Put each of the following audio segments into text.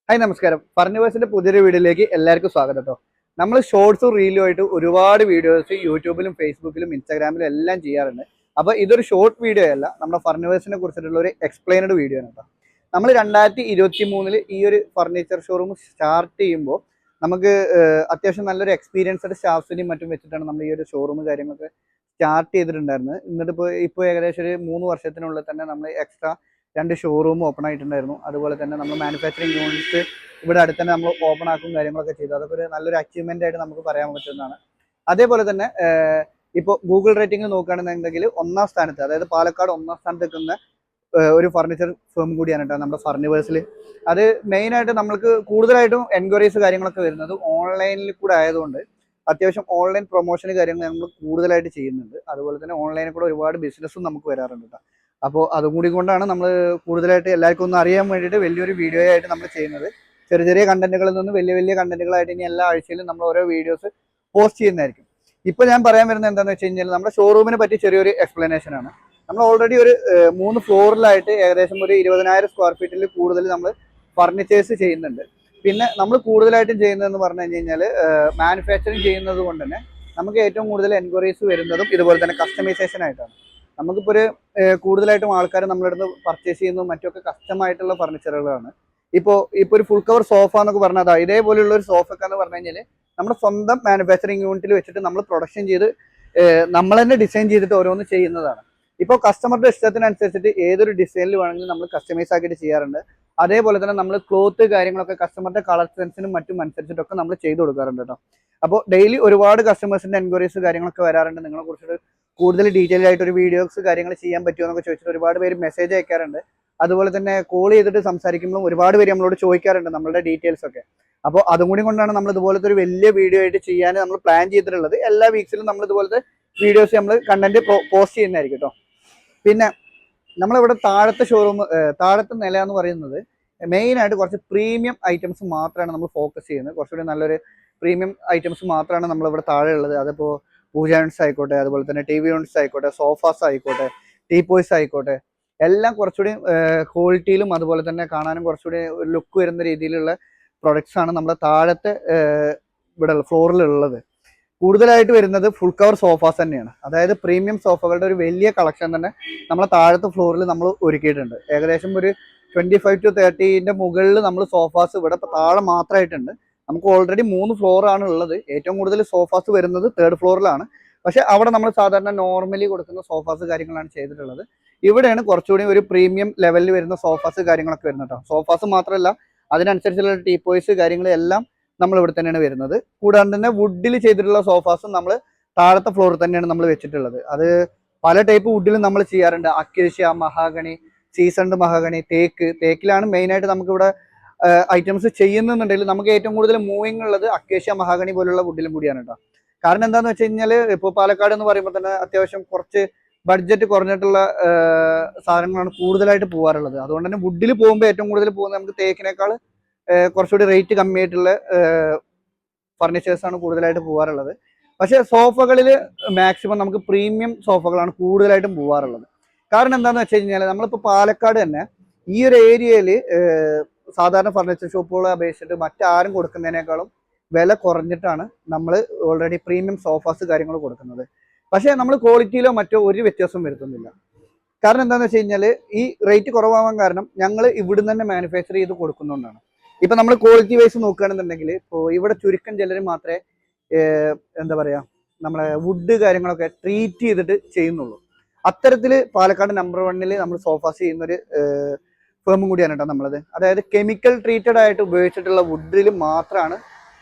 Hi നമസ്കാരം. ഫർണിവേഴ്സിന്റെ പുതിയൊരു വീഡിയോയിലേക്ക് എല്ലാവർക്കും സ്വാഗതം കേട്ടോ. നമ്മൾ ഷോർട്സും റീലും ആയിട്ട് ഒരുപാട് വീഡിയോസ് യൂട്യൂബിലും ഫേസ്ബുക്കിലും ഇൻസ്റ്റാഗ്രാമിലും എല്ലാം ചെയ്യാറുണ്ട്. അപ്പോൾ ഇതൊരു ഷോർട്ട് വീഡിയോ അല്ല, നമ്മുടെ ഫർണിവേഴ്സിനെ കുറിച്ചിട്ടുള്ള ഒരു എക്സ്പ്ലെയിനഡ് വീഡിയോ ആണ് കേട്ടോ. നമ്മൾ 2023 ഈ ഒരു ഫർണിച്ചർ ഷോറൂം സ്റ്റാർട്ട് ചെയ്യുമ്പോൾ നമുക്ക് അത്യാവശ്യം നല്ലൊരു എക്സ്പീരിയൻസ്ഡ് സ്റ്റാഫ്സിനെയും മറ്റും വെച്ചിട്ടാണ് നമ്മൾ ഈ ഒരു ഷോറൂം കാര്യങ്ങളൊക്കെ സ്റ്റാർട്ട് ചെയ്തിട്ടുണ്ടായിരുന്നത്. എന്നിട്ട് ഇപ്പോൾ ഏകദേശം ഒരു 3 വർഷത്തിനുള്ളിൽ തന്നെ നമ്മൾ എക്സ്ട്രാ 2 ഷോറൂം ഓപ്പൺ ആയിട്ടുണ്ടായിരുന്നു. അതുപോലെ തന്നെ നമ്മൾ മാനുഫാക്ചറിങ് യൂണിറ്റ്സ് ഇവിടെ അടുത്ത് തന്നെ നമ്മൾ ഓപ്പൺ ആക്കും കാര്യങ്ങളൊക്കെ ചെയ്തു. അതൊക്കെ ഒരു നല്ലൊരു അച്ചീവ്മെന്റ് ആയിട്ട് നമുക്ക് പറയാൻ പറ്റുന്നതാണ്. അതേപോലെ തന്നെ ഇപ്പോൾ ഗൂഗിൾ റേറ്റിംഗ് നോക്കുകയാണെന്നുണ്ടെങ്കിൽ 1ാം സ്ഥാനത്ത്, അതായത് പാലക്കാട് 1ാം സ്ഥാനത്ത് നിൽക്കുന്ന ഒരു ഫർണിച്ചർ ഫേം കൂടിയാണ് കേട്ടോ നമ്മുടെ ഫർണിവേഴ്സിൽ. അത് മെയിനായിട്ട് നമ്മൾക്ക് കൂടുതലായിട്ടും എൻക്വയറീസ് കാര്യങ്ങളൊക്കെ വരുന്നത് ഓൺലൈനിൽ കൂടെ ആയതുകൊണ്ട് അത്യാവശ്യം ഓൺലൈൻ പ്രൊമോഷൻ കാര്യങ്ങൾ നമ്മൾ കൂടുതലായിട്ട് ചെയ്യുന്നുണ്ട്. അതുപോലെ തന്നെ ഓൺലൈനിൽ കൂടെ ഒരുപാട് ബിസിനസ്സും നമുക്ക് വരാറുണ്ട് കേട്ടോ. അപ്പോൾ അതും കൂടി കൊണ്ടാണ് നമ്മൾ കൂടുതലായിട്ട് എല്ലാവർക്കും ഒന്ന് അറിയാൻ വേണ്ടിയിട്ട് വലിയൊരു വീഡിയോ ആയിട്ട് നമ്മൾ ചെയ്യുന്നത്. ചെറിയ ചെറിയ കണ്ടന്റുകളിൽ നിന്ന് വലിയ വലിയ കണ്ടന്റുകളായിട്ട് ഇനി എല്ലാ ആഴ്ചയിലും നമ്മൾ ഓരോ വീഡിയോസ് പോസ്റ്റ് ചെയ്യുന്നതായിരിക്കും. ഇപ്പോൾ ഞാൻ പറയാൻ വരുന്നത് എന്താണെന്ന് വെച്ച് കഴിഞ്ഞാൽ നമ്മുടെ ഷോറൂമിനെ പറ്റി ചെറിയൊരു എക്സ്പ്ലനേഷൻ ആണ്. നമ്മൾ ഓൾറെഡി ഒരു 3 ഫ്ലോറിലായിട്ട് ഏകദേശം ഒരു 20,000 സ്ക്വയർ ഫീറ്റിൽ കൂടുതൽ നമ്മൾ ഫർണിച്ചേഴ്സ് ചെയ്യുന്നുണ്ട്. പിന്നെ നമ്മൾ കൂടുതലായിട്ടും ചെയ്യുന്നതെന്ന് പറഞ്ഞു കഴിഞ്ഞാൽ മാനുഫാക്ചറിങ് ചെയ്യുന്നത് കൊണ്ട് തന്നെ നമുക്ക് ഏറ്റവും കൂടുതൽ എൻക്വയറീസ് വരുന്നതും ഇതുപോലെ തന്നെ കസ്റ്റമൈസേഷൻ ആയിട്ടാണ്. നമുക്കിപ്പോൾ ഒരു കൂടുതലായിട്ടും ആൾക്കാർ നമ്മുടെ അടുത്ത് പർച്ചേസ് ചെയ്യുന്നതും മറ്റൊക്കെ കസ്റ്റമായിട്ടുള്ള ഫർണിച്ചറുകളാണ്. ഇപ്പോൾ ഒരു ഫുൾ കവർ സോഫ എന്നൊക്കെ പറഞ്ഞാൽ ഇതേപോലെയുള്ള ഒരു സോഫയൊക്കെ എന്ന് പറഞ്ഞു കഴിഞ്ഞാൽ നമ്മുടെ സ്വന്തം മാനുഫാക്ചറിങ് യൂണിറ്റിൽ വെച്ചിട്ട് നമ്മൾ പ്രൊഡക്ഷൻ ചെയ്ത് നമ്മൾ തന്നെ ഡിസൈൻ ചെയ്തിട്ട് ഓരോന്ന് ചെയ്യുന്നതാണ്. ഇപ്പോൾ കസ്റ്റമറുടെ ഇഷ്ടത്തിനനുസരിച്ചിട്ട് ഏതൊരു ഡിസൈനിൽ വേണമെങ്കിലും നമ്മൾ കസ്റ്റമൈസ് ആക്കിയിട്ട് ചെയ്യാറുണ്ട്. അതേപോലെ തന്നെ നമ്മൾ ക്ലോത്ത് കാര്യങ്ങളൊക്കെ കസ്റ്റമറുടെ കളർ സെൻസിനും മറ്റും അനുസരിച്ചിട്ടൊക്കെ നമ്മൾ ചെയ്ത് കൊടുക്കാറുണ്ട് കേട്ടോ. അപ്പോൾ ഡെയിലി ഒരുപാട് കസ്റ്റമേഴ്സിന്റെ എൻക്വയറീസ് കാര്യങ്ങളൊക്കെ വരാറുണ്ട്. നിങ്ങളെ കുറിച്ചിട്ട് കൂടുതൽ ഡീറ്റെയിൽ ആയിട്ട് ഒരു വീഡിയോസ് കാര്യങ്ങൾ ചെയ്യാൻ പറ്റുമോ എന്നൊക്കെ ചോദിച്ചിട്ട് ഒരുപാട് പേര് മെസ്സേജ് അയക്കാറുണ്ട്. അതുപോലെ തന്നെ കോൾ ചെയ്തിട്ട് സംസാരിക്കുമ്പോൾ ഒരുപാട് പേര് നമ്മളോട് ചോദിക്കാറുണ്ട് നമ്മളുടെ ഡീറ്റെയിൽസ് ഒക്കെ. അപ്പോൾ അതും കൂടി കൊണ്ടാണ് നമ്മൾ ഇതുപോലത്തെ ഒരു വലിയ വീഡിയോ ആയിട്ട് ചെയ്യാൻ നമ്മൾ പ്ലാൻ ചെയ്തിട്ടുള്ളത്. എല്ലാ വീക്സിലും നമ്മൾ ഇതുപോലത്തെ വീഡിയോസ് നമ്മൾ കണ്ടന്റ് പോസ്റ്റ് ചെയ്യുന്നതായിരിക്കും കേട്ടോ. പിന്നെ നമ്മളിവിടെ താഴത്തെ നില എന്ന് പറയുന്നത് മെയിനായിട്ട് കുറച്ച് പ്രീമിയം ഐറ്റംസ് മാത്രമാണ് നമ്മൾ ഫോക്കസ് ചെയ്യുന്നത്. കുറച്ചുകൂടി നല്ലൊരു പ്രീമിയം ഐറ്റംസ് മാത്രമാണ് നമ്മളിവിടെ താഴെ ഉള്ളത്. അതിപ്പോൾ പൂജ യൂണിറ്റ്സ് ആയിക്കോട്ടെ, അതുപോലെ തന്നെ ടി വി യൂണിറ്റ്സ് ആയിക്കോട്ടെ, സോഫാസ് ആയിക്കോട്ടെ, ടീപോയ്സ് ആയിക്കോട്ടെ, എല്ലാം കുറച്ചുകൂടി ക്വാളിറ്റിയിലും അതുപോലെ തന്നെ കാണാനും കുറച്ചുകൂടി ഒരു ലുക്ക് വരുന്ന രീതിയിലുള്ള പ്രൊഡക്ട്സ് ആണ് നമ്മുടെ താഴത്തെ ഇവിടെ ഫ്ലോറിലുള്ളത്. കൂടുതലായിട്ട് വരുന്നത് ഫുൾ കവർ സോഫാസ് തന്നെയാണ്. അതായത് പ്രീമിയം സോഫകളുടെ ഒരു വലിയ കളക്ഷൻ തന്നെ നമ്മളെ താഴത്തെ ഫ്ലോറിൽ നമ്മൾ ഒരുക്കിയിട്ടുണ്ട്. ഏകദേശം ഒരു 25 to 30 മുകളിൽ നമ്മൾ സോഫാസ് ഇവിടെ താഴെ മാത്രമായിട്ടുണ്ട്. നമുക്ക് ഓൾറെഡി 3 ഫ്ലോറാണ് ഉള്ളത്. ഏറ്റവും കൂടുതൽ സോഫാസ് വരുന്നത് 3rd ഫ്ലോറിലാണ്. പക്ഷെ അവിടെ നമ്മൾ സാധാരണ നോർമലി കൊടുക്കുന്ന സോഫാസ് കാര്യങ്ങളാണ് ചെയ്തിട്ടുള്ളത്. ഇവിടെയാണ് കുറച്ചുകൂടി ഒരു പ്രീമിയം ലെവലിൽ വരുന്ന സോഫാസ് കാര്യങ്ങളൊക്കെ വരുന്നത് കേട്ടോ. സോഫാസ് മാത്രമല്ല, അതിനനുസരിച്ചുള്ള ടീപോയ്സ് കാര്യങ്ങളെല്ലാം നമ്മൾ ഇവിടെ തന്നെയാണ് വരുന്നത്. കൂടാതെ തന്നെ വുഡിൽ ചെയ്തിട്ടുള്ള സോഫാസും നമ്മൾ താഴത്തെ ഫ്ലോറിൽ തന്നെയാണ് നമ്മൾ വെച്ചിട്ടുള്ളത്. അത് പല ടൈപ്പ് വുഡിലും നമ്മൾ ചെയ്യാറുണ്ട്. അക്കേഷ്യ, മഹാഗണി, സീസൺഡ് മഹാഗണി, തേക്കിലാണ് മെയിനായിട്ട് നമുക്കിവിടെ ഐറ്റംസ് ചെയ്യുന്നുണ്ടെങ്കിൽ നമുക്ക് ഏറ്റവും കൂടുതൽ മൂവിങ് ഉള്ളത് അക്കേഷ്യ, മഹാഗണി പോലുള്ള വുഡിലും കൂടിയാണ് കേട്ടോ. കാരണം എന്താണെന്ന് വെച്ച് കഴിഞ്ഞാൽ ഇപ്പോൾ പാലക്കാട് എന്ന് പറയുമ്പോൾ തന്നെ അത്യാവശ്യം കുറച്ച് ബഡ്ജറ്റ് കുറഞ്ഞിട്ടുള്ള സാധനങ്ങളാണ് കൂടുതലായിട്ട് പോകാറുള്ളത്. അതുകൊണ്ട് തന്നെ വുഡിൽ പോകുമ്പോൾ ഏറ്റവും കൂടുതൽ പോകുന്നത് നമുക്ക് തേക്കിനേക്കാൾ കുറച്ചുകൂടി റേറ്റ് കമ്മിയായിട്ടുള്ള ഫർണിച്ചേഴ്സാണ് കൂടുതലായിട്ട് പോകാറുള്ളത്. പക്ഷേ സോഫകളിൽ മാക്സിമം നമുക്ക് പ്രീമിയം സോഫകളാണ് കൂടുതലായിട്ടും പോകാറുള്ളത്. കാരണം എന്താണെന്ന് വെച്ച് കഴിഞ്ഞാൽ നമ്മളിപ്പോൾ പാലക്കാട് തന്നെ ഈ ഒരു ഏരിയയിൽ സാധാരണ ഫർണിച്ചർ ഷോപ്പുകളെ അപേക്ഷിച്ചിട്ട് മറ്റാരും കൊടുക്കുന്നതിനേക്കാളും വില കുറഞ്ഞിട്ടാണ് നമ്മൾ ഓൾറെഡി പ്രീമിയം സോഫാസ് കാര്യങ്ങൾ കൊടുക്കുന്നത്. പക്ഷേ നമ്മൾ ക്വാളിറ്റിയിലോ മറ്റോ ഒരു വ്യത്യാസം വരുത്തുന്നില്ല. കാരണം എന്താണെന്ന് വെച്ച് കഴിഞ്ഞാൽ ഈ റേറ്റ് കുറവാകാൻ കാരണം ഞങ്ങൾ ഇവിടുന്ന് തന്നെ മാനുഫാക്ചർ ചെയ്ത് കൊടുക്കുന്നതുകൊണ്ടാണ്. ഇപ്പം നമ്മൾ ക്വാളിറ്റി വൈസ് നോക്കുകയാണെന്നുണ്ടെങ്കിൽ ഇപ്പോൾ ഇവിടെ ചുരുക്കം ചിലർ മാത്രമേ എന്താ പറയുക നമ്മളെ വുഡ് കാര്യങ്ങളൊക്കെ ട്രീറ്റ് ചെയ്തിട്ട് ചെയ്യുന്നുള്ളൂ. അത്തരത്തിൽ പാലക്കാട് നമ്പർ 1 നമ്മൾ സോഫാസ് ചെയ്യുന്നൊരു ഫേമും കൂടിയാണ് കേട്ടോ നമ്മളത്. അതായത് കെമിക്കൽ ട്രീറ്റഡ് ആയിട്ട് ഉപയോഗിച്ചിട്ടുള്ള വുഡിൽ മാത്രമാണ്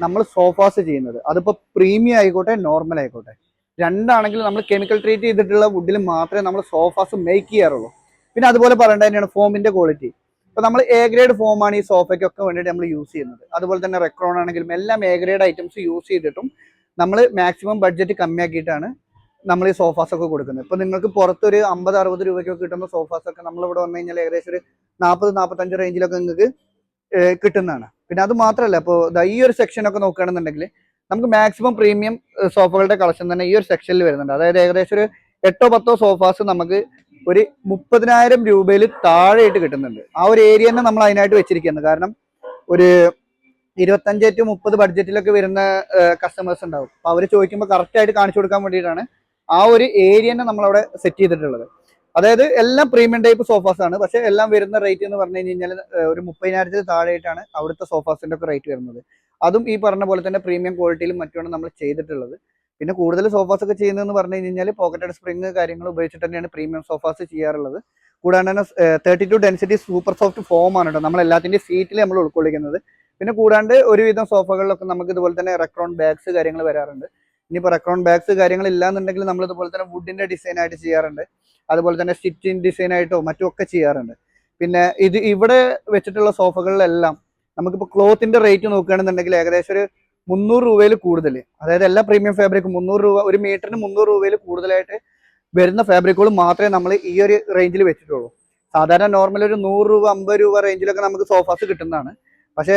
നമ്മൾ സോഫാസ് ചെയ്യുന്നത്. അതിപ്പോൾ പ്രീമിയം ആയിക്കോട്ടെ, നോർമൽ ആയിക്കോട്ടെ, രണ്ടാണെങ്കിലും നമ്മൾ കെമിക്കൽ ട്രീറ്റ് ചെയ്തിട്ടുള്ള വുഡിൽ മാത്രമേ നമ്മൾ സോഫാസ് മേക്ക് ചെയ്യാറുള്ളൂ. പിന്നെ അതുപോലെ പറയേണ്ടത് തന്നെയാണ് ഫോമിന്റെ ക്വാളിറ്റി. ഇപ്പോൾ നമ്മൾ എ ഗ്രേഡ് ഫോമാണ് ഈ സോഫയ്ക്കൊക്കെ വേണ്ടിയിട്ട് നമ്മൾ യൂസ് ചെയ്യുന്നത്. അതുപോലെ തന്നെ റെക്രോൺ ആണെങ്കിലും എല്ലാം എ ഗ്രേഡ് ഐറ്റംസ് യൂസ് ചെയ്തിട്ടും നമ്മൾ മാക്സിമം ബഡ്ജറ്റ് കമ്മിയാക്കിയിട്ടാണ് നമ്മൾ ഈ സോഫാസ് ഒക്കെ കൊടുക്കുന്നത്. ഇപ്പോൾ നിങ്ങൾക്ക് പുറത്തൊരു 50-60 രൂപയ്ക്കൊക്കെ കിട്ടുന്ന സോഫാസ് ഒക്കെ നമ്മളിവിടെ വന്നു കഴിഞ്ഞാൽ ഏകദേശം ഒരു 40-45 റേഞ്ചിലൊക്കെ നിങ്ങൾക്ക് കിട്ടുന്നതാണ്. പിന്നെ അത് മാത്രമല്ല, ഇപ്പോൾ ഈ ഒരു സെക്ഷനൊക്കെ നോക്കുകയാണെന്നുണ്ടെങ്കിൽ നമുക്ക് മാക്സിമം പ്രീമിയം സോഫകളുടെ കളക്ഷൻ തന്നെ ഈ ഒരു സെക്ഷനിൽ വരുന്നുണ്ട്. അതായത് ഏകദേശം ഒരു 8-10 സോഫാസ് നമുക്ക് ഒരു 30,000 രൂപയിൽ താഴെയായിട്ട് കിട്ടുന്നുണ്ട്. ആ ഒരു ഏരിയ തന്നെ നമ്മൾ അതിനായിട്ട് വെച്ചിരിക്കുന്നത്. കാരണം ഒരു 25-30 ബഡ്ജറ്റിലൊക്കെ വരുന്ന കസ്റ്റമേഴ്സ് ഉണ്ടാവും. അപ്പോൾ അവർ ചോദിക്കുമ്പോൾ കറക്റ്റായിട്ട് കാണിച്ചു കൊടുക്കാൻ വേണ്ടിയിട്ടാണ് ആ ഒരു ഏരിയനെ നമ്മളവിടെ സെറ്റ് ചെയ്തിട്ടുള്ളത്. അതായത് എല്ലാം പ്രീമിയം ടൈപ്പ് സോഫാസ് ആണ്. പക്ഷെ എല്ലാം വരുന്ന റേറ്റ് എന്ന് പറഞ്ഞു കഴിഞ്ഞാൽ ഒരു 30,000 താഴെയായിട്ടാണ് അവിടുത്തെ സോഫാസിന്റെ ഒക്കെ റേറ്റ് വരുന്നത്. അതും ഈ പറഞ്ഞ പോലെ തന്നെ പ്രീമിയം ക്വാളിറ്റിയിലും മറ്റുമാണ് നമ്മൾ ചെയ്തിട്ടുള്ളത്. പിന്നെ കൂടുതൽ സോഫാസ് ഒക്കെ ചെയ്യുന്നതെന്ന് പറഞ്ഞു കഴിഞ്ഞാൽ പോക്കറ്റഡ് സ്പ്രിങ് കാര്യങ്ങൾ ഉപയോഗിച്ചിട്ട് തന്നെയാണ് പ്രീമിയം സോഫാസ് ചെയ്യാറുള്ളത്. കൂടാതെ തന്നെ 32 ഡെൻസിറ്റി സൂപ്പർ സോഫ്റ്റ് ഫോം ആണ് കേട്ടോ നമ്മൾ എല്ലാത്തിൻ്റെയും സീറ്റിൽ നമ്മൾ ഉൾക്കൊള്ളിക്കുന്നത്. പിന്നെ കൂടാണ്ട് ഒരുവിധം സോഫകളിലൊക്കെ നമുക്ക് ഇതുപോലെ തന്നെ റെക്രോൺ ബാഗ്സ് കാര്യങ്ങൾ വരാറുണ്ട്. ഇനിയിപ്പോൾ റെക്രോൺ ബാഗ്സ് കാര്യങ്ങൾ ഇല്ലാന്നുണ്ടെങ്കിൽ നമ്മൾ ഇതുപോലെ തന്നെ വുഡിന്റെ ഡിസൈൻ ആയിട്ട് ചെയ്യാറുണ്ട്. അതുപോലെ തന്നെ സ്റ്റിച്ചിങ് ഡിസൈൻ ആയിട്ടോ മറ്റും ഒക്കെ ചെയ്യാറുണ്ട്. പിന്നെ ഇവിടെ വെച്ചിട്ടുള്ള സോഫകളിലെല്ലാം നമുക്കിപ്പോൾ ക്ലോത്തിന്റെ റേറ്റ് നോക്കുകയാണെന്നുണ്ടെങ്കിൽ ഏകദേശം ഒരു 300 രൂപയിൽ കൂടുതൽ, അതായത് എല്ലാ പ്രീമിയം ഫാബ്രിക്കും 300 രൂപ, ഒരു മീറ്ററിന് 300 രൂപയിൽ കൂടുതലായിട്ട് വരുന്ന ഫാബ്രിക്കുകൾ മാത്രമേ നമ്മൾ ഈ ഒരു റേഞ്ചിൽ വെച്ചിട്ടുള്ളൂ. സാധാരണ നോർമൽ ഒരു 100 രൂപ 50 രൂപ റേഞ്ചിലൊക്കെ നമുക്ക് സോഫാസ് കിട്ടുന്നതാണ്. പക്ഷേ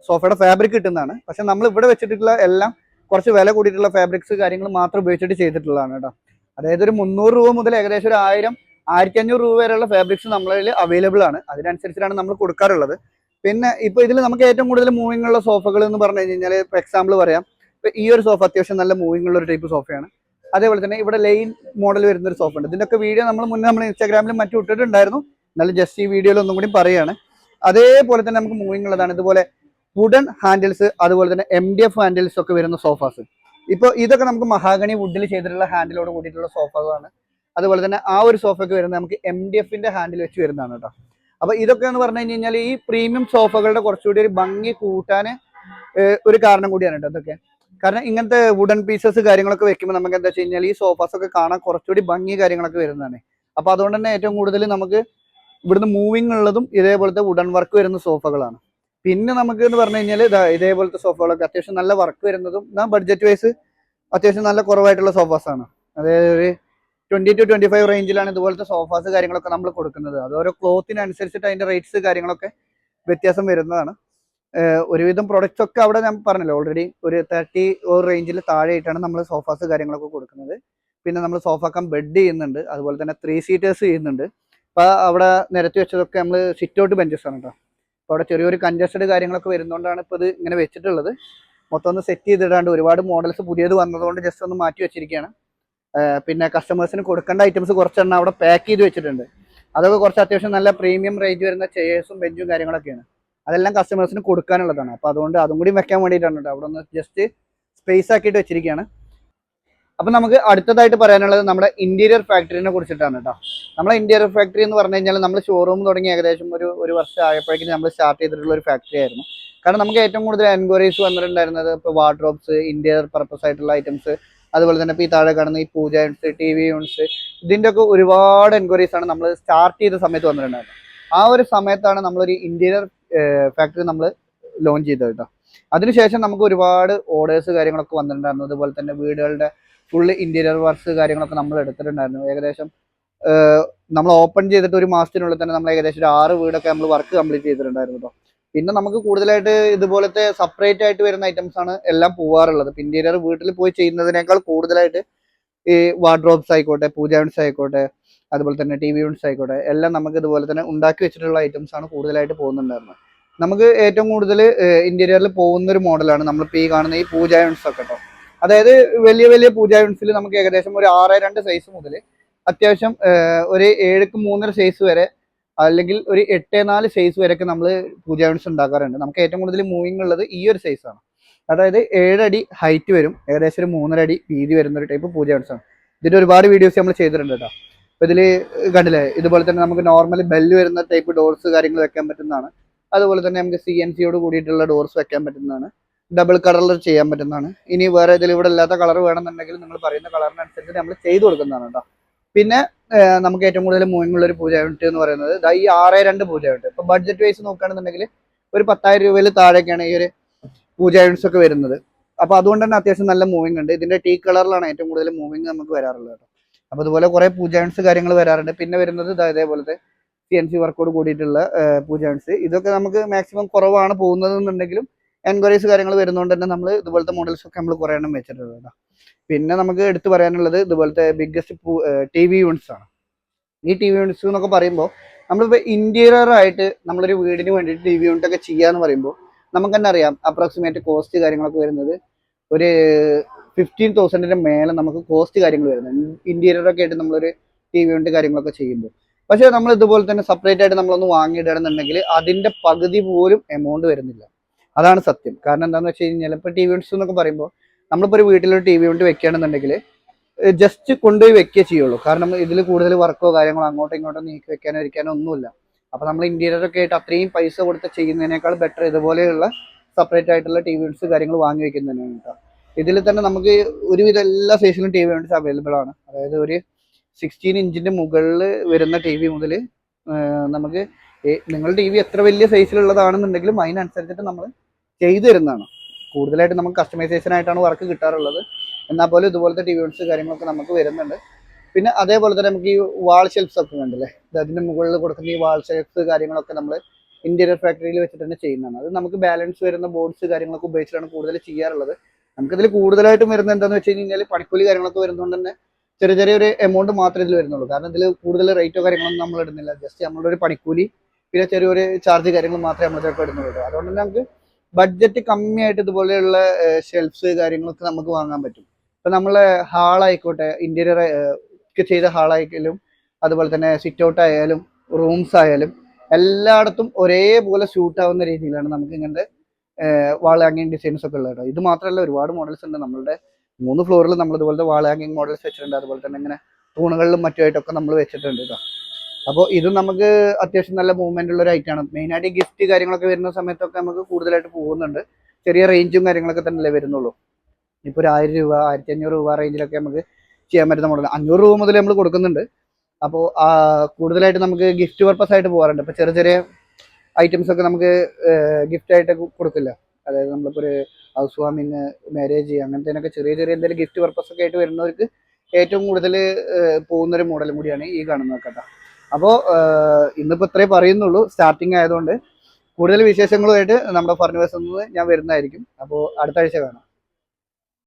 സോഫയുടെ ഫാബ്രിക് കിട്ടുന്നതാണ്. പക്ഷെ നമ്മൾ ഇവിടെ വെച്ചിട്ടുള്ള എല്ലാം കുറച്ച് വില കൂടിയിട്ടുള്ള ഫാബ്രിക്സ് കാര്യങ്ങൾ മാത്രം ഉപയോഗിച്ചിട്ട് ചെയ്തിട്ടുള്ളതാണ് കേട്ടോ. അതായത് ഒരു 300 രൂപ മുതൽ ഏകദേശം ഒരു 1000-1500 രൂപ വരെയുള്ള ഫാബ്രിക്സ് നമ്മളിൽ അവൈലബിൾ ആണ്. അതിനനുസരിച്ചിട്ടാണ് നമ്മൾ കൊടുക്കാറുള്ളത്. പിന്നെ ഇപ്പൊ ഇതിൽ നമുക്ക് ഏറ്റവും കൂടുതൽ മൂവിംഗ് ഉള്ള സോഫകൾ എന്ന് പറഞ്ഞു കഴിഞ്ഞാൽ ഇപ്പൊ എക്സാമ്പിൾ പറയാം, ഇപ്പൊ ഈ ഒരു സോഫ അത്യാവശ്യം നല്ല മൂവിംഗ് ഉള്ള ഒരു ടൈപ്പ് സോഫയാണ്. അതേപോലെ തന്നെ ഇവിടെ ലൈൻ മോഡൽ വരുന്ന ഒരു സോഫ ഉണ്ട്. ഇതിന്റെയൊക്കെ വീഡിയോ നമ്മൾ ഇൻസ്റ്റാഗ്രാമിലും മറ്റും ഇട്ടിട്ടുണ്ടായിരുന്നു. എന്നാലും ജസ്റ്റ് ഈ വീഡിയോയിൽ ഒന്നും കൂടി പറയാണ്. അതേപോലെ തന്നെ നമുക്ക് മൂവിംഗ് ഉള്ളതാണ് ഇതുപോലെ വുഡൻ ഹാൻഡിൽസ്, അതുപോലെ തന്നെ MDF ഹാൻഡിൽസ് ഒക്കെ വരുന്ന സോഫാസ്. ഇപ്പോൾ ഇതൊക്കെ നമുക്ക് മഹാഗണി വുഡിൽ ചെയ്തിട്ടുള്ള ഹാൻഡിലോട് കൂടിയിട്ടുള്ള സോഫകളാണ്. അതുപോലെ തന്നെ ആ ഒരു സോഫയ്ക്ക് വരുന്നത് നമുക്ക് MDFന്റെ ഹാൻഡിൽ വെച്ച് വരുന്നതാണ് കേട്ടോ. അപ്പൊ ഇതൊക്കെ എന്ന് പറഞ്ഞു കഴിഞ്ഞാൽ ഈ പ്രീമിയം സോഫകളുടെ കുറച്ചുകൂടി ഒരു ഭംഗി കൂട്ടാൻ ഒരു കാരണം കൂടിയാണ് കേട്ടോ ഇതൊക്കെ. കാരണം ഇങ്ങനത്തെ വുഡൻ പീസസ് കാര്യങ്ങളൊക്കെ വെക്കുമ്പോൾ നമുക്ക് എന്താ വെച്ച് കഴിഞ്ഞാൽ ഈ സോഫാസ് ഒക്കെ കാണാൻ കുറച്ചുകൂടി ഭംഗി കാര്യങ്ങളൊക്കെ വരുന്നതാണ്. അപ്പൊ അതുകൊണ്ട് തന്നെ ഏറ്റവും കൂടുതൽ നമുക്ക് ഇവിടുന്ന് മൂവിങ് ഉള്ളതും ഇതേപോലത്തെ വുഡൻ വർക്ക് വരുന്ന സോഫകളാണ്. പിന്നെ നമുക്ക് എന്ന് പറഞ്ഞു കഴിഞ്ഞാൽ ഇതേപോലത്തെ സോഫകളൊക്കെ അത്യാവശ്യം നല്ല വർക്ക് വരുന്നതും ബഡ്ജറ്റ് വൈസ് അത്യാവശ്യം നല്ല കുറവായിട്ടുള്ള സോഫാസ് ആണ്. അതായത് ഒരു 20 to 25 റേഞ്ചിലാണ് ഇതുപോലത്തെ സോഫാസ് കാര്യങ്ങളൊക്കെ നമ്മൾ കൊടുക്കുന്നത്. അത് ഓരോ ക്ലോത്തിനനുസരിച്ചിട്ട് അതിന്റെ റേറ്റ്സ് കാര്യങ്ങളൊക്കെ വ്യത്യാസം വരുന്നതാണ്. ഒരുവിധം പ്രൊഡക്ട്സ് ഒക്കെ അവിടെ ഞാൻ പറഞ്ഞല്ലോ ഓൾറെഡി ഒരു 30 റേഞ്ചിൽ താഴെയായിട്ടാണ് നമ്മൾ സോഫാസ് കാര്യങ്ങളൊക്കെ കൊടുക്കുന്നത്. പിന്നെ നമ്മൾ സോഫ കം ബെഡ് ചെയ്യുന്നുണ്ട്, അതുപോലെ തന്നെ 3 സീറ്റേഴ്സ് ചെയ്യുന്നുണ്ട്. അപ്പൊ അവിടെ നിരത്തി വെച്ചതൊക്കെ നമ്മൾ സിറ്റ് ഔട്ട് ബെഞ്ചസ് ആണ് കേട്ടോ. അപ്പോൾ അവിടെ ചെറിയൊരു കൺജസ്റ്റഡ് കാര്യങ്ങളൊക്കെ വരുന്നതുകൊണ്ടാണ് ഇപ്പോൾ ഇത് ഇങ്ങനെ വെച്ചിട്ടുള്ളത്. മൊത്തം ഒന്ന് സെറ്റ് ചെയ്തിടാണ്ട് ഒരുപാട് മോഡൽസ് പുതിയത് വന്നതുകൊണ്ട് ജസ്റ്റ് ഒന്ന് മാറ്റി വെച്ചിരിക്കുകയാണ്. പിന്നെ കസ്റ്റമേഴ്സിന് കൊടുക്കേണ്ട ഐറ്റംസ് കുറച്ചെണ്ണം അവിടെ പാക്ക് ചെയ്ത് വെച്ചിട്ടുണ്ട്. അതൊക്കെ കുറച്ച് അത്യാവശ്യം നല്ല പ്രീമിയം റേഞ്ച് വരുന്ന ചെയേഴ്സും ബെഞ്ചും കാര്യങ്ങളൊക്കെയാണ്. അതെല്ലാം കസ്റ്റമേഴ്സിന് കൊടുക്കാനുള്ളതാണ്. അപ്പോൾ അതുകൊണ്ട് അതും കൂടി വെക്കാൻ വേണ്ടിയിട്ടാണ് കേട്ടോ അവിടെ ഒന്ന് ജസ്റ്റ് സ്പേസ് ആക്കിയിട്ട് വെച്ചിരിക്കുകയാണ്. അപ്പം നമുക്ക് അടുത്തതായിട്ട് പറയാനുള്ളത് നമ്മുടെ ഇന്റീരിയർ ഫാക്ടറിനെ കുറിച്ചിട്ടാണ് കേട്ടോ. നമ്മളെ ഇന്റീരിയർ ഫാക്ടറി എന്ന് പറഞ്ഞു കഴിഞ്ഞാൽ നമ്മൾ ഷോറൂം തുടങ്ങി ഏകദേശം ഒരു വർഷം ആയപ്പോഴേക്കും നമ്മൾ സ്റ്റാർട്ട് ചെയ്തിട്ടുള്ള ഒരു ഫാക്ടറി ആയിരുന്നു. കാരണം നമുക്ക് ഏറ്റവും കൂടുതൽ എൻക്വയറീസ് വന്നിട്ടുണ്ടായിരുന്നത് ഇപ്പോൾ വാർഡ്രോബ്സ്, ഇന്റീരിയർ പർപ്പസ് ആയിട്ടുള്ള ഐറ്റംസ്, അതുപോലെ തന്നെ ഇപ്പോൾ ഈ താഴെ കാണുന്ന ഈ പൂജ യൂണിറ്റ്സ്, TV യൂണിറ്റ്സ്, ഇതിൻ്റെ ഒക്കെ ഒരുപാട് എൻക്വയറീസ് ആണ് നമ്മൾ സ്റ്റാർട്ട് ചെയ്ത സമയത്ത് വന്നിട്ടുണ്ടായിരുന്നത്. ആ ഒരു സമയത്താണ് നമ്മളൊരു ഇന്റീരിയർ ഫാക്ടറി നമ്മൾ ലോഞ്ച് ചെയ്തത് കേട്ടോ. അതിനുശേഷം നമുക്ക് ഒരുപാട് ഓർഡേഴ്സ് കാര്യങ്ങളൊക്കെ വന്നിട്ടുണ്ടായിരുന്നു. അതുപോലെ തന്നെ വീടുകളുടെ ഫുള്ള് ഇന്റീരിയർ വർക്ക്സ് കാര്യങ്ങളൊക്കെ നമ്മൾ എടുത്തിട്ടുണ്ടായിരുന്നു. ഏകദേശം നമ്മൾ ഓപ്പൺ ചെയ്തിട്ട് ഒരു മാസത്തിനുള്ളിൽ തന്നെ നമ്മൾ ഏകദേശം ഒരു 6 വീടൊക്കെ നമ്മൾ വർക്ക് കംപ്ലീറ്റ് ചെയ്തിട്ടുണ്ടായിരുന്നു കേട്ടോ. പിന്നെ നമുക്ക് കൂടുതലായിട്ട് ഇതുപോലത്തെ സെപ്പറേറ്റ് ആയിട്ട് വരുന്ന ഐറ്റംസ് ആണ് എല്ലാം പോവാറുള്ളത്. ഇന്റീരിയർ വീട്ടിൽ പോയി ചെയ്യുന്നതിനേക്കാൾ കൂടുതലായിട്ട് ഈ വാർഡ്രോബ്സ് ആയിക്കോട്ടെ, പൂജ യൂണിറ്റ്സ് ആയിക്കോട്ടെ, അതുപോലെ തന്നെ TV യൂണിറ്റ്സ് ആയിക്കോട്ടെ, എല്ലാം നമുക്ക് ഇതുപോലെ തന്നെ ഉണ്ടാക്കി വെച്ചിട്ടുള്ള ഐറ്റംസ് ആണ് കൂടുതലായിട്ട് പോകുന്നുണ്ടായിരുന്നത്. നമുക്ക് ഏറ്റവും കൂടുതൽ ഇന്റീരിയറിൽ പോകുന്ന ഒരു മോഡലാണ് നമ്മളിപ്പോൾ ഈ കാണുന്ന ഈ പൂജ യൂണിറ്റ്സ് ഒക്കെ കേട്ടോ. അതായത് വലിയ വലിയ പൂജ യൂണിറ്റ്സിൽ നമുക്ക് ഏകദേശം ഒരു 6.2 സൈസ് മുതൽ അത്യാവശ്യം ഒരു 7.3 സൈസ് വരെ, അല്ലെങ്കിൽ ഒരു 8.4 സൈസ് വരെയൊക്കെ നമ്മൾ പൂജ യൂണിറ്റ്സ് ഉണ്ടാക്കാറുണ്ട്. നമുക്ക് ഏറ്റവും കൂടുതൽ മൂവിങ് ഉള്ളത് ഈ ഒരു സൈസാണ്. അതായത് 7 അടി ഹൈറ്റ് വരും, ഏകദേശം ഒരു 3.5 അടി വീതി വരുന്ന ഒരു ടൈപ്പ് പൂജ യൂണിറ്റ്സ് ആണ്. ഇതിന്റെ ഒരുപാട് വീഡിയോസ് നമ്മൾ ചെയ്തിട്ടുണ്ട് കേട്ടോ. അപ്പോൾ ഇതിൽ കണ്ടില്ലേ, ഇതുപോലെ തന്നെ നമുക്ക് നോർമലി ബെല്ല് വരുന്ന ടൈപ്പ് ഡോർസ് കാര്യങ്ങൾ വെക്കാൻ പറ്റുന്നതാണ്. അതുപോലെ തന്നെ നമുക്ക് CNCയോട് കൂടിയിട്ടുള്ള ഡോർസ് വെക്കാൻ പറ്റുന്നതാണ്. ഡബിൾ കളറിൽ ചെയ്യാൻ പറ്റുന്നതാണ്. ഇനി വേറെ ഇതിൽ ഇവിടെ ഇല്ലാത്ത കളർ വേണമെന്നുണ്ടെങ്കിൽ നിങ്ങൾ പറയുന്ന കളറിനനുസരിച്ച് നമ്മൾ ചെയ്തു കൊടുക്കുന്നതാണ് കേട്ടോ. പിന്നെ നമുക്ക് ഏറ്റവും കൂടുതൽ മൂവിംഗ് ഉള്ള ഒരു പൂജ യൂണിറ്റ് എന്ന് പറയുന്നത് ഈ 6.2 പൂജ യൂണിറ്റ്. ഇപ്പൊ ബഡ്ജറ്റ് വൈസ് നോക്കുകയാണെന്നുണ്ടെങ്കിൽ ഒരു 10,000 രൂപയിൽ താഴേക്കാണ് ഈ ഒരു പൂജ യൂണിറ്റ്സ് ഒക്കെ വരുന്നത്. അപ്പൊ അതുകൊണ്ട് തന്നെ അത്യാവശ്യം നല്ല മൂവിംഗ് ഉണ്ട്. ഇതിന്റെ ടീ കളറിലാണ് ഏറ്റവും കൂടുതൽ മൂവിംഗ് നമുക്ക് വരാറുള്ളത് കേട്ടോ. അപ്പൊ അതുപോലെ കുറെ പൂജ യൂണിറ്റ്സ് കാര്യങ്ങൾ വരാറുണ്ട്. പിന്നെ വരുന്നത് ഇതേപോലത്തെ CNC വർക്കോട് കൂടിയിട്ടുള്ള പൂജ യൂണിറ്റ്സ്. ഇതൊക്കെ നമുക്ക് മാക്സിമം കുറവാണ് പോകുന്നതെന്നുണ്ടെങ്കിലും എൻക്വയറീസ് കാര്യങ്ങൾ വരുന്നതുകൊണ്ട് തന്നെ നമ്മൾ ഇതുപോലത്തെ മോഡൽസ് ഒക്കെ നമ്മൾ കുറേ എണ്ണം വെച്ചിട്ടുണ്ട് കേട്ടോ. പിന്നെ നമുക്ക് എടുത്തു പറയാനുള്ളത് ഇതുപോലത്തെ ബിഗ്ഗസ്റ്റ് TV യൂണിറ്റ്സ് ആണ്. ഈ TV യൂണിറ്റ്സ് എന്നൊക്കെ പറയുമ്പോൾ നമ്മളിപ്പോൾ ഇന്റീരിയർ ആയിട്ട് നമ്മളൊരു വീടിന് വേണ്ടിയിട്ട് ടി വി യൂണിറ്റ് ഒക്കെ ചെയ്യാന്ന് പറയുമ്പോൾ നമുക്ക് തന്നെ അറിയാം അപ്രോക്സിമേറ്റ് കോസ്റ്റ് കാര്യങ്ങളൊക്കെ വരുന്നത് ഒരു 15,000 മേലെ നമുക്ക് കോസ്റ്റ് കാര്യങ്ങൾ വരുന്നത് ഇന്റീരിയർ ഒക്കെ ആയിട്ട് നമ്മളൊരു ടി വി യൂണിറ്റ് കാര്യങ്ങളൊക്കെ ചെയ്യുമ്പോൾ. പക്ഷേ നമ്മൾ ഇതുപോലെ തന്നെ സെപ്പറേറ്റ് ആയിട്ട് നമ്മളൊന്ന് വാങ്ങിയിടുകയാണെന്നുണ്ടെങ്കിൽ അതിന്റെ പകുതി പോലും എമൗണ്ട് വരുന്നില്ല. അതാണ് സത്യം. കാരണം എന്താണെന്ന് വെച്ച് കഴിഞ്ഞാൽ ഇപ്പോൾ ടി വി യൂണിറ്റ്സ് എന്നൊക്കെ പറയുമ്പോൾ നമ്മളിപ്പോൾ ഒരു വീട്ടിലൊരു ടി വി യൂണിറ്റ് വെക്കുകയാണെന്നുണ്ടെങ്കിൽ ജസ്റ്റ് കൊണ്ടുപോയി വെക്കുക ചെയ്യുള്ളൂ. കാരണം ഇതിൽ കൂടുതൽ വർക്കോ കാര്യങ്ങളോ അങ്ങോട്ടോ ഇങ്ങോട്ടോ നീക്കി വെക്കാനോ ഇരിക്കാനോ ഒന്നുമില്ല. അപ്പോൾ നമ്മൾ ഇന്റീരിയർ ഒക്കെ ആയിട്ട് അത്രയും പൈസ കൊടുത്ത് ചെയ്യുന്നതിനേക്കാൾ ബെറ്റർ ഇതുപോലെയുള്ള സെപ്പറേറ്റ് ആയിട്ടുള്ള ടി വി യൂണിറ്റ്സ് കാര്യങ്ങൾ വാങ്ങി വെക്കുന്നതന്നെയാണ് കേട്ടോ. ഇതിൽ തന്നെ നമുക്ക് ഒരുവിധം എല്ലാ സൈസിലും ടി വി യൂണിറ്റ്സ് അവൈലബിൾ ആണ്. അതായത് ഒരു 16 ഇഞ്ചിന്റെ മുകളിൽ വരുന്ന ടി വി മുതൽ നമുക്ക് നിങ്ങളുടെ ടി വി എത്ര വലിയ സൈസിലുള്ളതാണെന്നുണ്ടെങ്കിലും അതിനനുസരിച്ചിട്ട് നമ്മൾ ചെയ്തു തരുന്നതാണ്. കൂടുതലായിട്ട് നമുക്ക് കസ്റ്റമൈസേഷൻ ആയിട്ടാണ് വർക്ക് കിട്ടാറുള്ളത്. എന്നാൽ പോലും ഇതുപോലത്തെ ടി വി യൂണിറ്റ്സ് കാര്യങ്ങളൊക്കെ നമുക്ക് വരുന്നുണ്ട്. പിന്നെ അതേപോലെ തന്നെ നമുക്ക് ഈ വാൾ ഷെൽഫ്സ് ഒക്കെ ഉണ്ടല്ലേ, അതിന്റെ മുകളിൽ കൊടുക്കുന്ന ഈ വാൾ ഷെൽഫ്സ് കാര്യങ്ങളൊക്കെ നമ്മൾ ഇന്റീരിയർ ഫാക്ടറിയിൽ വെച്ചിട്ട് തന്നെ ചെയ്യുന്നതാണ്. അത് നമുക്ക് ബാലൻസ് വരുന്ന ബോർഡ്സ് കാര്യങ്ങളൊക്കെ ഉപയോഗിച്ചിട്ടാണ് കൂടുതൽ ചെയ്യാറുള്ളത്. നമുക്കിതിൽ കൂടുതലായിട്ടും വരുന്നത് എന്താണെന്ന് വെച്ച് കഴിഞ്ഞാൽ പണിക്കൂലി കാര്യങ്ങളൊക്കെ വരുന്നതുകൊണ്ട് തന്നെ ചെറിയ ചെറിയൊരു എമൗണ്ട് മാത്രമേ ഇതിൽ വരുന്നുള്ളൂ. കാരണം ഇതിൽ കൂടുതൽ റേറ്റോ കാര്യങ്ങളൊന്നും നമ്മൾ ഇടുന്നില്ല. ജസ്റ്റ് നമ്മളുടെ ഒരു പണിക്കൂലി പിന്നെ ചെറിയൊരു ചാർജ് കാര്യങ്ങൾ മാത്രമേ നമ്മൾ ചിലപ്പോൾ ഇടുന്നുള്ളൂ. അതുകൊണ്ട് തന്നെ നമുക്ക് ബഡ്ജറ്റ് കമ്മിയായിട്ട് ഇതുപോലെയുള്ള ഷെൽഫ്സ് കാര്യങ്ങളൊക്കെ നമുക്ക് വാങ്ങാൻ പറ്റും. ഇപ്പം നമ്മളെ ഹാളായിക്കോട്ടെ, ഇന്റീരിയർ ഒക്കെ ചെയ്ത ഹാളായാലും അതുപോലെ തന്നെ സിറ്റ് ഔട്ട് ആയാലും റൂംസ് ആയാലും എല്ലായിടത്തും ഒരേപോലെ സ്യൂട്ട് ആവുന്ന രീതിയിലാണ് നമുക്ക് ഇങ്ങനത്തെ വാൾ ഹാങ്ങിങ് ഡിസൈൻസ് ഒക്കെ ഉള്ളത് കേട്ടോ. ഇത് മാത്രമല്ല ഒരുപാട് മോഡൽസ് ഉണ്ട്. നമ്മളുടെ 3 ഫ്ലോറിൽ നമ്മൾ ഇതുപോലത്തെ വാൾ ഹാങ്ങിങ് മോഡൽസ് വെച്ചിട്ടുണ്ട്. അതുപോലെ തന്നെ ഇങ്ങനെ തൂണുകളിലും മറ്റുമായിട്ടൊക്കെ നമ്മൾ വെച്ചിട്ടുണ്ട് കേട്ടോ. അപ്പോൾ ഇത് നമുക്ക് അത്യാവശ്യം നല്ല മൂവ്മെന്റ് ഉള്ള ഒരു ഐറ്റമാണ്. മെയിനായിട്ട് ഗിഫ്റ്റ് കാര്യങ്ങളൊക്കെ വരുന്ന സമയത്തൊക്കെ നമുക്ക് കൂടുതലായിട്ട് പോകുന്നുണ്ട്. ചെറിയ റേഞ്ചും കാര്യങ്ങളൊക്കെ തന്നെയല്ലേ വരുന്നുള്ളൂ. ഇപ്പോൾ ഒരു 1000 രൂപ 1500 രൂപ റേഞ്ചിലൊക്കെ നമുക്ക് ചെയ്യാൻ പറ്റുന്ന മോഡൽ 500 രൂപ മുതൽ നമ്മൾ കൊടുക്കുന്നുണ്ട്. അപ്പോൾ കൂടുതലായിട്ട് നമുക്ക് ഗിഫ്റ്റ് പർപ്പസ് ആയിട്ട് പോകാറുണ്ട്. ഇപ്പോൾ ചെറിയ ചെറിയ ഐറ്റംസ് ഒക്കെ നമുക്ക് ഗിഫ്റ്റ് ആയിട്ട് കൊടുക്കില്ല. അതായത് നമ്മളിപ്പോൾ ഒരു ഹൗസ് വാമിങ്, മാരേജ് അങ്ങനത്തേനൊക്കെ ചെറിയ ചെറിയ എന്തെങ്കിലും ഗിഫ്റ്റ് പർപ്പസ് ഒക്കെ ആയിട്ട് വരുന്നവർക്ക് ഏറ്റവും കൂടുതൽ പോകുന്നൊരു മോഡലും കൂടിയാണ് ഈ കാണുന്നതൊക്കെ കേട്ടോ. അപ്പോൾ ഇന്നിപ്പോൾ ഇത്രേ പറയുന്നുള്ളൂ, സ്റ്റാർട്ടിങ് ആയതുകൊണ്ട്. കൂടുതൽ വിശേഷങ്ങളുമായിട്ട് നമ്മുടെ ഫർണിവേഴ്സിൽ നിന്ന് ഞാൻ വരുന്നതായിരിക്കും. അപ്പോൾ അടുത്ത ആഴ്ച കാണാം.